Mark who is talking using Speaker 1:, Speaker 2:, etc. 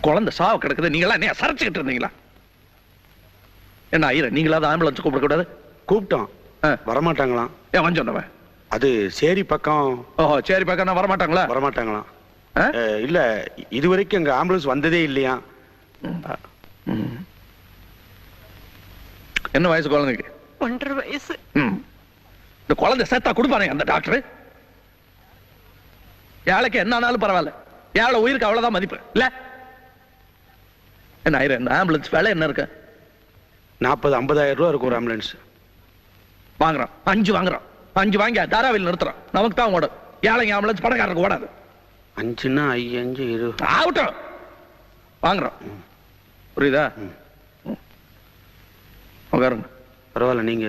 Speaker 1: குழந்தை சாவு கிடக்குது, நீங்களா என்ன சரைச்சுக்கிட்டு இருந்தீங்களா? என்ன ஐயர், நீங்களாவது ஆம்புலன்ஸ் கூப்பிட கூடாது?
Speaker 2: கூப்பிட்டோம், வரமாட்டாங்களாம்.
Speaker 1: ஏன் வந்து சொன்னவன்?
Speaker 2: அது சேரி பக்கம்.
Speaker 1: ஓஹோ, சரி பக்கம் வரமாட்டாங்களா?
Speaker 2: வரமாட்டாங்களாம். இல்ல, இது வரைக்கும் எங்க ஆம்புலன்ஸ் வந்ததே இல்லையா.
Speaker 1: என்ன வயசு குழந்தைக்கு?
Speaker 3: 1.5 வயசு.
Speaker 1: இந்த குழந்தை சேர்த்தா கொடுப்பானே அந்த டாக்டர். ஏழைக்கு என்ன ஆனாலும் பரவாயில்ல, ஏழை உயிருக்கு அவ்வளவுதான் மதிப்பு இல்ல. என்ன ஆயிரம் இந்த ஆம்புலன்ஸ் வேலை என்ன இருக்கு?
Speaker 2: 40-50,000 ரூபா இருக்கும் ஒரு ஆம்புலன்ஸ்.
Speaker 1: வாங்குறோம், 5 வாங்குறோம். 5 வாங்கி தாராவில் நிறுத்துறோம். நமக்கு தான் ஓடும். ஏழைங்க ஆம்புலன்ஸ் பணக்காரருக்கு ஓடாது.
Speaker 2: 5ன்னா 5 20
Speaker 1: ஆகட்டும், வாங்குறோம். புரியுதா? உட்காருங்க.
Speaker 2: பரவாயில்ல, நீங்க